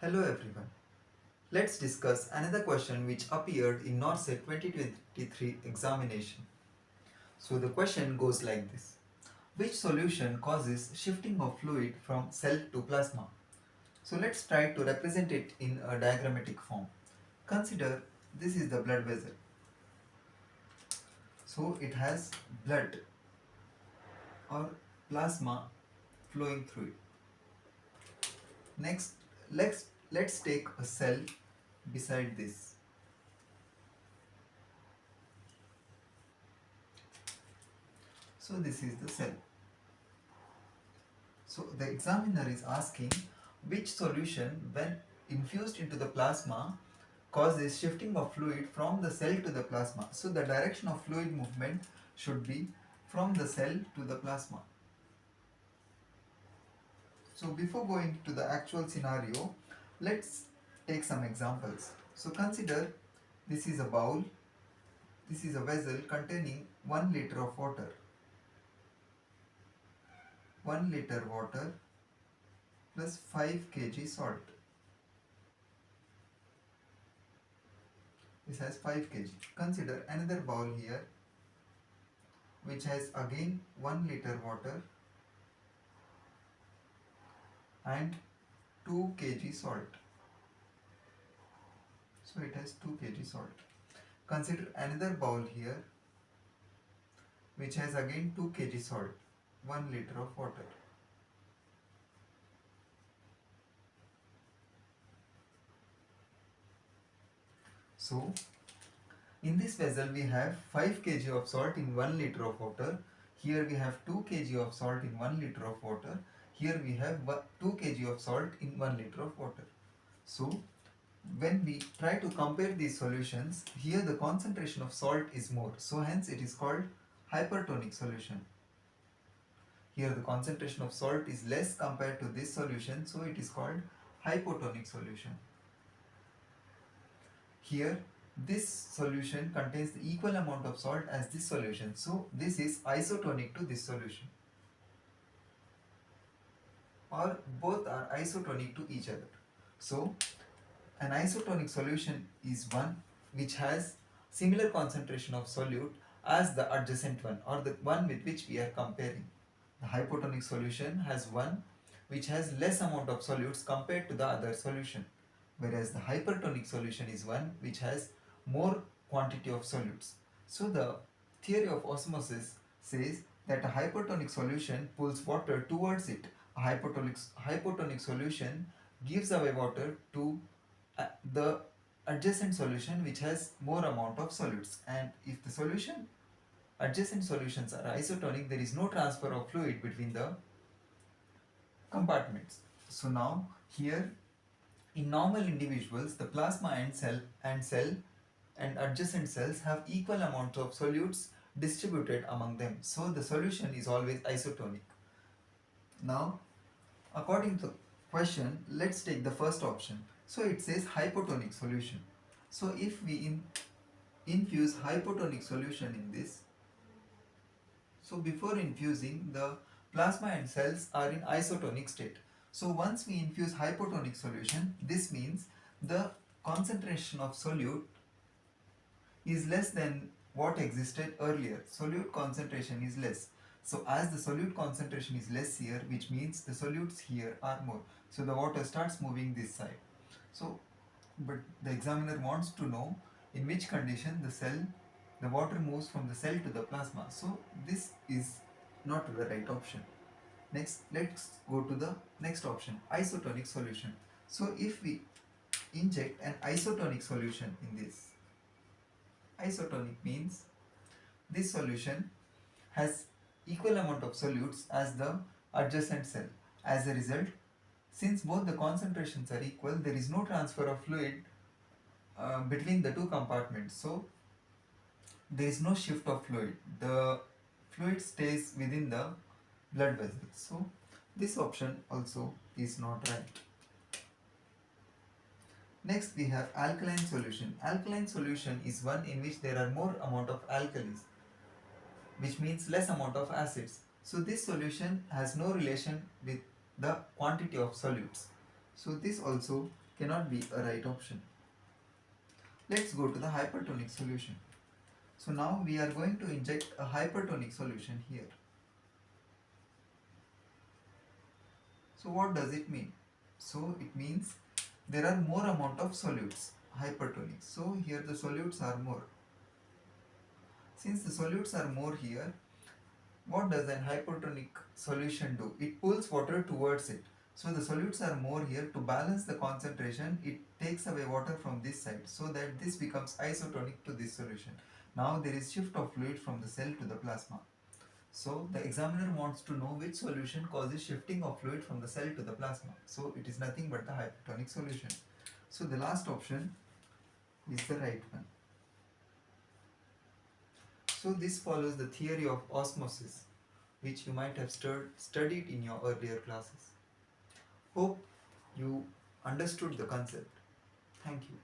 Hello everyone. Let's discuss another question which appeared in NORCET 2023 examination. So the question goes like this. Which solution causes shifting of fluid from cell to plasma? So let's try to represent it in a diagrammatic form. Consider this is the blood vessel. So it has blood or plasma flowing through it. Next, let's take a cell beside this. So this is the cell. So the examiner is asking which solution when infused into the plasma causes shifting of fluid from the cell to the plasma. So the direction of fluid movement should be from the cell to the plasma. So before going to the actual scenario, let's take some examples. So consider this is a bowl, this is a vessel containing 1 liter of water. 1 liter water plus 5 kg salt. This has 5 kg. Consider another bowl here which has again 1 liter water and 2 kg salt. So it has 2 kg salt. Consider another bowl here which has again 2 kg salt, 1 liter of water. So in this vessel we have 5 kg of salt in 1 liter of water. Here we have 2 kg of salt in 1 liter of water. Here we have 2 kg of salt in 1 liter of water. So when we try to compare these solutions, here the concentration of salt is more. So hence it is called hypertonic solution. Here the concentration of salt is less compared to this solution. So it is called hypotonic solution. Here this solution contains the equal amount of salt as this solution. So this is isotonic to this solution. Or both are isotonic to each other. So an isotonic solution is one which has similar concentration of solute as the adjacent one or the one with which we are comparing. The hypotonic solution has one which has less amount of solutes compared to the other solution, whereas the hypertonic solution is one which has more quantity of solutes. So the theory of osmosis says that a hypertonic solution pulls water towards it. A hypotonic solution gives away water to the adjacent solution which has more amount of solutes. And if the adjacent solutions are isotonic, there is no transfer of fluid between the compartments. So now here in normal individuals, the plasma and cell and adjacent cells have equal amounts of solutes distributed among them. So the solution is always isotonic. Now, according to the question, let's take the first option. So it says hypotonic solution. So if we infuse hypotonic solution in this, so before infusing, the plasma and cells are in isotonic state. So once we infuse hypotonic solution, this means the concentration of solute is less than what existed earlier. Solute concentration is less. So as the solute concentration is less here, which means the solutes here are more. So the water starts moving this side. So, but the examiner wants to know in which condition the water moves from the cell to the plasma. So this is not the right option. Next, let's go to the next option, isotonic solution. So if we inject an isotonic solution in this, isotonic means this solution has equal amount of solutes as the adjacent cell. As a result, since both the concentrations are equal, there is no transfer of fluid between the two compartments. So there is no shift of fluid. The fluid stays within the blood vessel. So this option also is not right. Next we have alkaline solution. Alkaline solution is one in which there are more amount of alkalis, which means less amount of acids. So this solution has no relation with the quantity of solutes. So this also cannot be a right option. Let's go to the hypertonic solution. So now we are going to inject a hypertonic solution here. So what does it mean? So it means there are more amount of solutes, hypertonic. So here the solutes are more. Since the solutes are more here, what does an hypertonic solution do? It pulls water towards it. So the solutes are more here. To balance the concentration, it takes away water from this side so that this becomes isotonic to this solution. Now there is shift of fluid from the cell to the plasma. So the examiner wants to know which solution causes shifting of fluid from the cell to the plasma. So it is nothing but the hypertonic solution. So the last option is the right one. So this follows the theory of osmosis, which you might have studied in your earlier classes. Hope you understood the concept. Thank you.